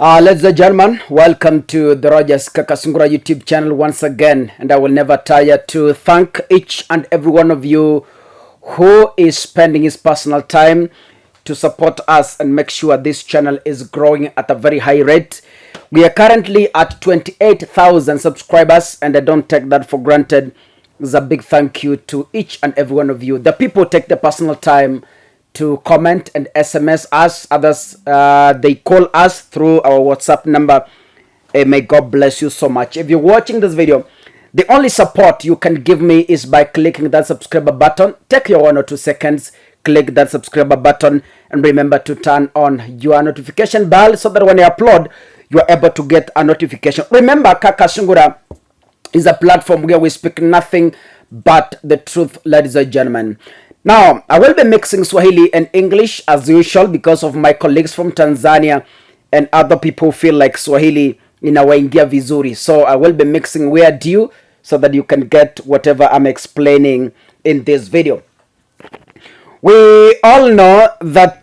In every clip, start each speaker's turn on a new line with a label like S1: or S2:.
S1: Ladies and gentlemen, welcome to the Rogers Kakasungura YouTube channel once again, and I will never tire to thank each and every one of you who is spending his personal time to support us and make sure this channel is growing at a very high rate. We are currently at 28,000 subscribers, and I don't take that for granted. It's a big thank you to each and every one of you. The people take the personal time to comment and SMS us. Others, they call us through our WhatsApp number. May God bless you so much. If you're watching this video, the only support you can give me is by clicking that subscriber button. Take your 1 or 2 seconds, click that subscriber button, and remember to turn on your notification bell so that when I upload, you are able to get a notification. Remember, Kakasungura is a platform where we speak nothing but the truth, ladies and gentlemen. Now, I will be mixing Swahili and English as usual because of my colleagues from Tanzania and other people feel like Swahili inawaingia vizuri. So I will be mixing where due so that you can get whatever I'm explaining in this video. We all know that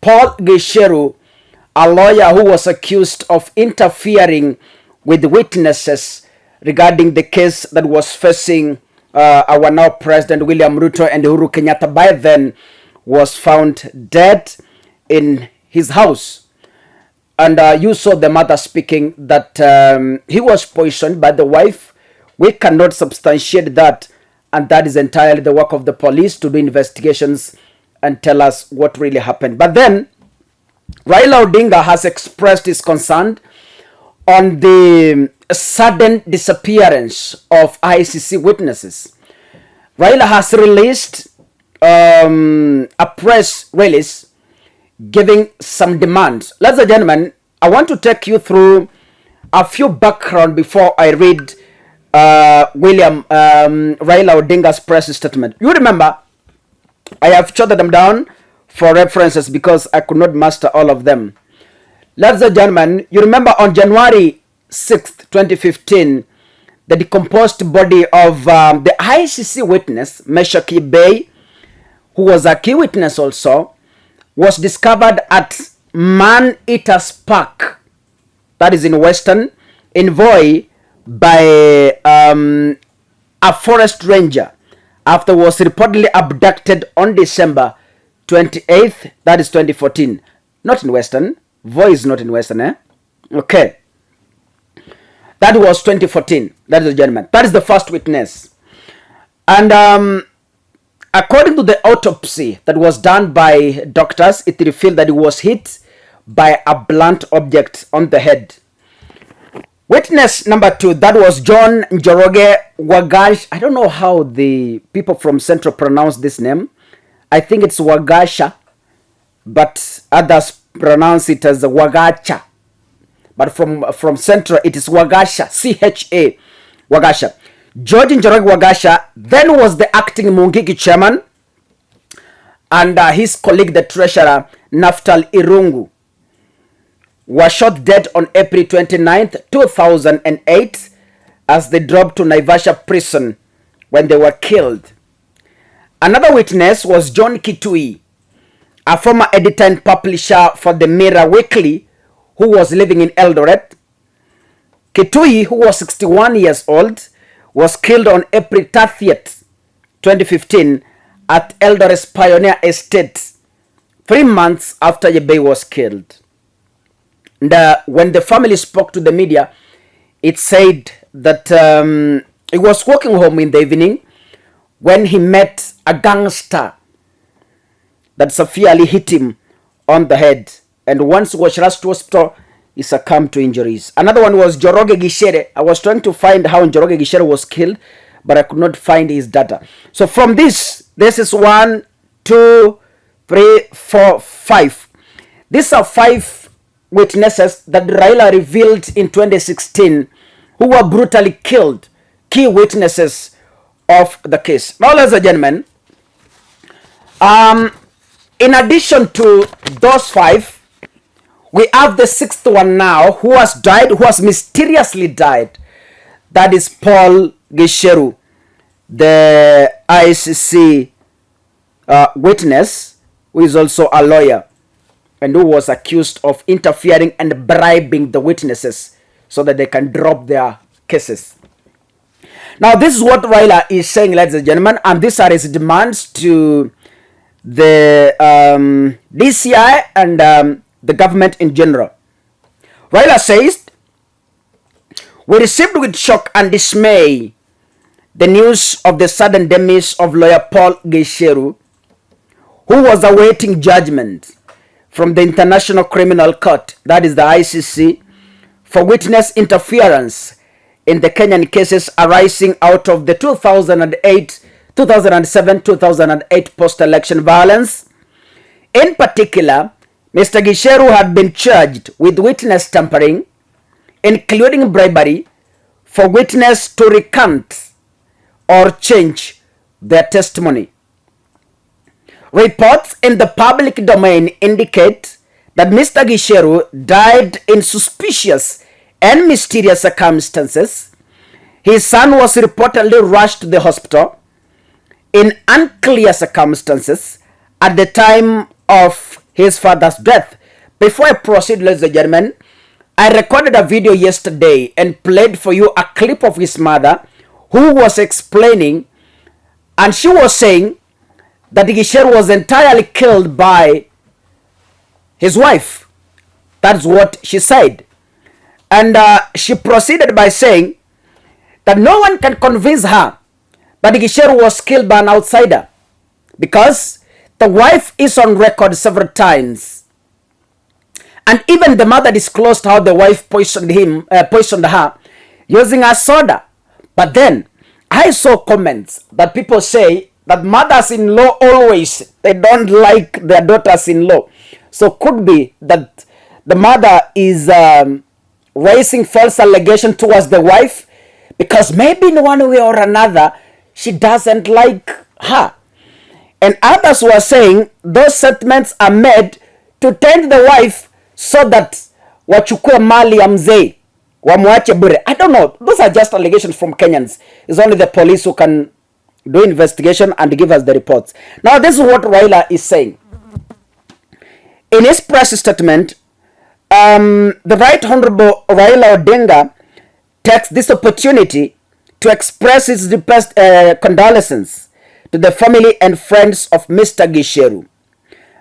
S1: Paul Gisheru, a lawyer who was accused of interfering with witnesses regarding the case that was facing our now President William Ruto and Uhuru Kenyatta, by then was found dead in his house. And you saw the mother speaking that he was poisoned by the wife. We cannot substantiate that, and that is entirely the work of the police to do investigations and tell us what really happened. But then Raila Odinga has expressed his concern on the sudden disappearance of ICC witnesses. Raila has released a press release giving some demands. Ladies and gentlemen, I want to take you through a few background before I read Raila Odinga's press statement. You remember, I have jotted them down for references because I could not master all of them. Ladies and gentlemen, you remember on January 6th, 2015, the decomposed body of the ICC witness, Meshaki Bey, who was a key witness also, was discovered at Man Eaters Park, that is in Western, in Voi, by a forest ranger after was reportedly abducted on December 28th, that is 2014. Not in Western. Voi is not in Western, eh? Okay. That was 2014, that is the gentleman. That is the first witness. And according to the autopsy that was done by doctors, it revealed that he was hit by a blunt object on the head. Witness number 2, that was John Njoroge Wagash. I don't know how the people from Central pronounce this name. I think it's Wagasha, but others pronounce it as Wagacha. But from Central, it is Wagasha, C-H-A, Wagasha. George Njoroge Wagasha then was the acting Mungiki chairman, and his colleague, the treasurer, Naftal Irungu, was shot dead on April 29th, 2008, as they dropped to Naivasha prison when they were killed. Another witness was John Kitui, a former editor and publisher for the Mirror Weekly, who was living in Eldoret. Kitui, who was 61 years old, was killed on April 30th, 2015 at Eldoret's Pioneer Estate, 3 months after Yebei was killed. And when the family spoke to the media, it said that he was walking home in the evening when he met a gangster that severely hit him on the head. And once he was rushed to hospital, he succumbed to injuries. Another one was Njoroge Gishere. I was trying to find how Njoroge Gishere was killed, but I could not find his data. So from this is 1, 2, 3, 4, 5. These are 5 witnesses that Raila revealed in 2016 who were brutally killed, key witnesses of the case. Now, ladies and gentlemen, in addition to those 5, we have the 6th one now who has died, who has mysteriously died. That is Paul Gisheru, the ICC witness, who is also a lawyer. and who was accused of interfering and bribing the witnesses so that they can drop their cases. Now, this is what Raila is saying, ladies and gentlemen, and these are his demands to the DCI and the government in general. Raila says, "We received with shock and dismay the news of the sudden demise of lawyer Paul Gicheru, who was awaiting judgment from the International Criminal Court, that is the ICC, for witness interference in the Kenyan cases arising out of the 2007-2008 post-election violence. In particular, Mr. Gicheru had been charged with witness tampering, including bribery, for witness to recant or change their testimony. Reports in the public domain indicate that Mr. Gicheru died in suspicious and mysterious circumstances. His son was reportedly rushed to the hospital in unclear circumstances at the time of his father's death." Before I proceed, ladies and gentlemen, I recorded a video yesterday and played for you a clip of his mother who was explaining, and she was saying that Gicheru was entirely killed by his wife. That's what she said. And she proceeded by saying that no one can convince her that Gicheru was killed by an outsider, because the wife is on record several times. And even the mother disclosed how the wife poisoned her using a soda. But then I saw comments that people say that mothers-in-law always, they don't like their daughters-in-law. So could be that the mother is raising false allegation towards the wife because maybe in one way or another she doesn't like her. And others were saying those statements are made to tempt the wife so that wachukue mali ya mzee wamwache bure. I don't know. Those are just allegations from Kenyans. It's only the police who can do investigation and give us the reports. Now, this is what Raila is saying. In his press statement, the Right Honorable Raila Odinga takes this opportunity to express his deepest condolences to the family and friends of Mr. Gicheru.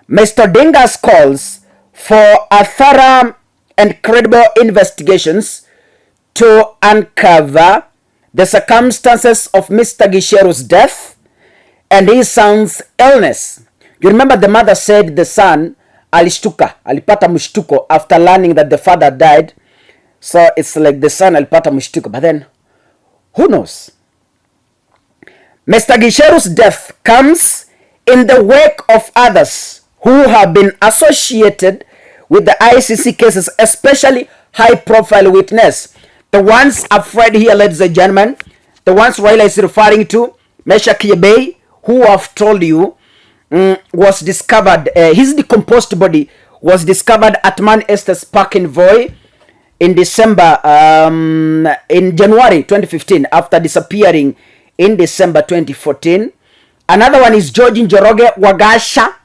S1: Mr. Odinga's calls for a thorough and credible investigations to uncover the circumstances of Mr. Gicheru's death and his son's illness. You remember the mother said the son alishtuka, alipata mshtuko after learning that the father died. So it's like the son alipata mshtuko. But then, who knows? Mr. Gicheru's death comes in the wake of others who have been associated with the ICC cases, especially high-profile witness. The ones afraid here, ladies and gentlemen, the ones Raila is referring to, Mesha Kiebei, who I've told you was discovered, his decomposed body was discovered at Man Estes Park in Voi in January 2015 after disappearing in December 2014. Another one is George Njoroge Wagasha,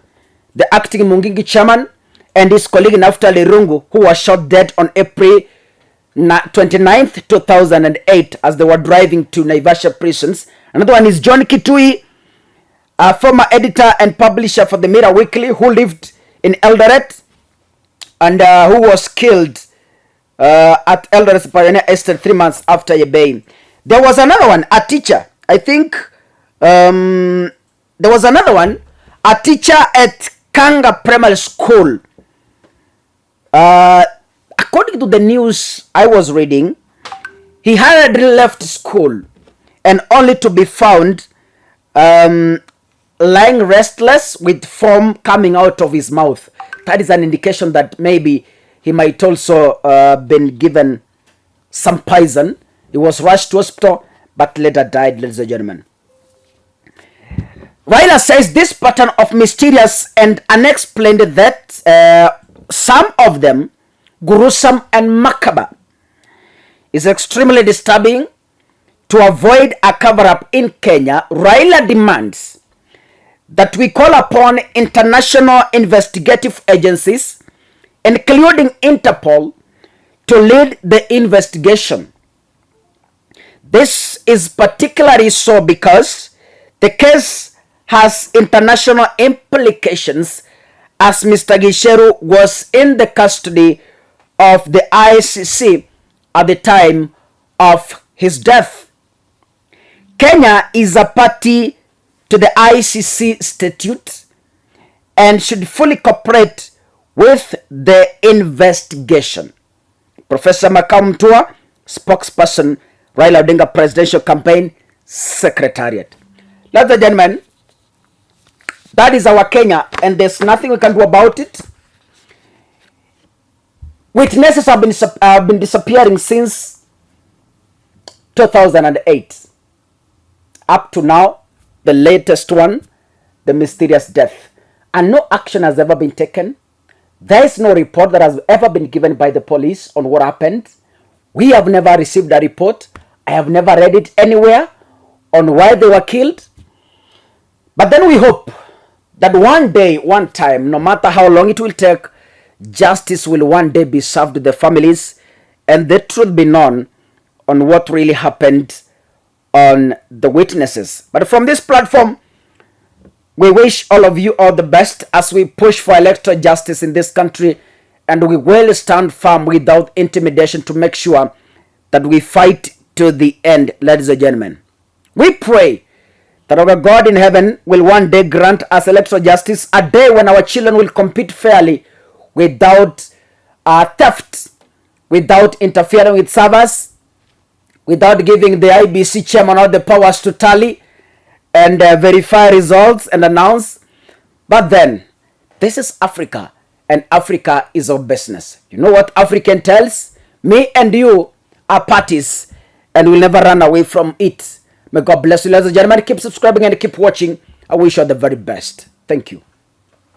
S1: the acting Mungingi chairman, and his colleague Naftali Rungu, who was shot dead on April 29th, 2008 as they were driving to Naivasha prisons. Another one is John Kitui, a former editor and publisher for the Mirror Weekly, who lived in Eldoret and who was killed at Eldoret Pioneer Estate 3 months after Yebei. There was another one, a teacher. I think there was another one, a teacher at Kanga Primary School. According to the news I was reading, he hurriedly left school and only to be found lying restless with foam coming out of his mouth. That is an indication that maybe he might also been given some poison. He was rushed to hospital but later died, ladies and gentlemen. Raila says this pattern of mysterious and unexplained deaths, some of them gruesome and macabre, is extremely disturbing. To avoid a cover-up in Kenya, Raila demands that we call upon international investigative agencies including Interpol, to lead the investigation. This is particularly so because the case has international implications, as Mr. Gicheru was in the custody of the ICC at the time of his death. Kenya is a party to the ICC statute and should fully cooperate with the investigation. Professor Makamtua, spokesperson, Raila Odinga Presidential Campaign Secretariat. Ladies and gentlemen, that is our Kenya, and there's nothing we can do about it. Witnesses have been disappearing since 2008. Up to now, the latest one, the mysterious death. And no action has ever been taken. There is no report that has ever been given by the police on what happened. We have never received a report. I have never read it anywhere on why they were killed. But then we hope that one day, one time, no matter how long it will take, justice will one day be served to the families and the truth be known on what really happened on the witnesses. But from this platform, we wish all of you all the best as we push for electoral justice in this country, and we will stand firm without intimidation to make sure that we fight to the end, ladies and gentlemen. We pray that our God in heaven will one day grant us electoral justice, a day when our children will compete fairly without theft, without interfering with servers, without giving the IBC chairman all the powers to tally and verify results and announce. But then, this is Africa, and Africa is our business. You know what African tells? Me and you are parties, and we'll never run away from it. May God bless you, ladies and gentlemen. Keep subscribing and keep watching. I wish you all the very best. Thank you.